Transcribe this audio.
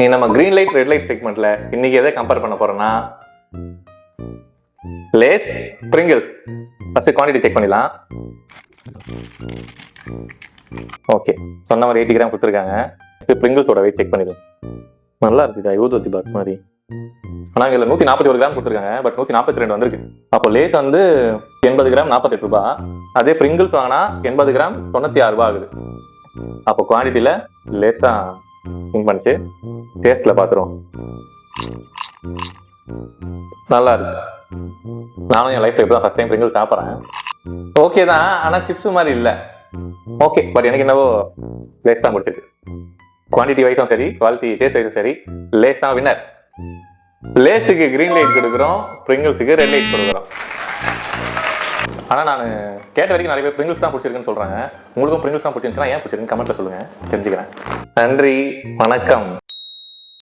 நீ நம்ம green light red light செக்மெண்ட்ல இன்னைக்கு எதை கம்பேர் பண்ண போறோம்னா Lay's Pringles. First quantity check பண்ணிடலாம். ஓகே, சொன்ன மாதிரி 80 கிராம் கொடுத்துருக்காங்க. பிரிங்கிள்ஸோட வெயிட் செக் பண்ணிடலாம். நல்லா இருக்குதா யூதத்தி பாத் மாதிரி. ஆனால் இதில் 141 கிராம் கொடுத்துருக்காங்க, பட் 142 வந்திருக்கு. அப்போ லேஸ் வந்து 80 கிராம் 48 ரூபாய், அதே பிரிங்கிள்ஸ் வாங்கினா 80 கிராம் 96 ரூபாய் ஆகுது. அப்போ குவான்டிட்டியில் லேஸ் தான் வின் பண்ணிச்சு. டேஸ்ட்ல பார்த்துருவோம். நல்லா இருக்கு. நானும் என் லைஃப்ல இப்போ தான் ஃபர்ஸ்ட் டைம் பிரிங்கிள் சாப்பிட்றேன். ஓகே தான், ஆனால் சிப்ஸ் மாதிரி இல்லை. ஓகே, பட் எனக்கு என்னவோ லேஸ் தான் பிடிச்சிருக்கு. குவான்டிட்டி வைஸும் சரி, குவாலிட்டி டேஸ்ட் வைஸும் சரி, லேஸ் தான் வின்னர். லேஸுக்கு கிரீன் லைட் கொடுக்குறோம், பிரிங்கிள்ஸுக்கு ரெட் லைட் கொடுக்குறோம். ஆனால் நான் கேட்ட வரைக்கும் நிறைய பேர் பிரிங்கிள்ஸ் தான் பிடிச்சிருக்குன்னு சொல்கிறாங்க. உங்களுக்கும் பிரிங்கிள்ஸ் தான் பிடிச்சிருந்துச்சுன்னா ஏன் பிடிச்சிருக்குன்னு கமெண்ட்டில் சொல்லுங்கள், தெரிஞ்சுக்கிறேன். நன்றி, வணக்கம்.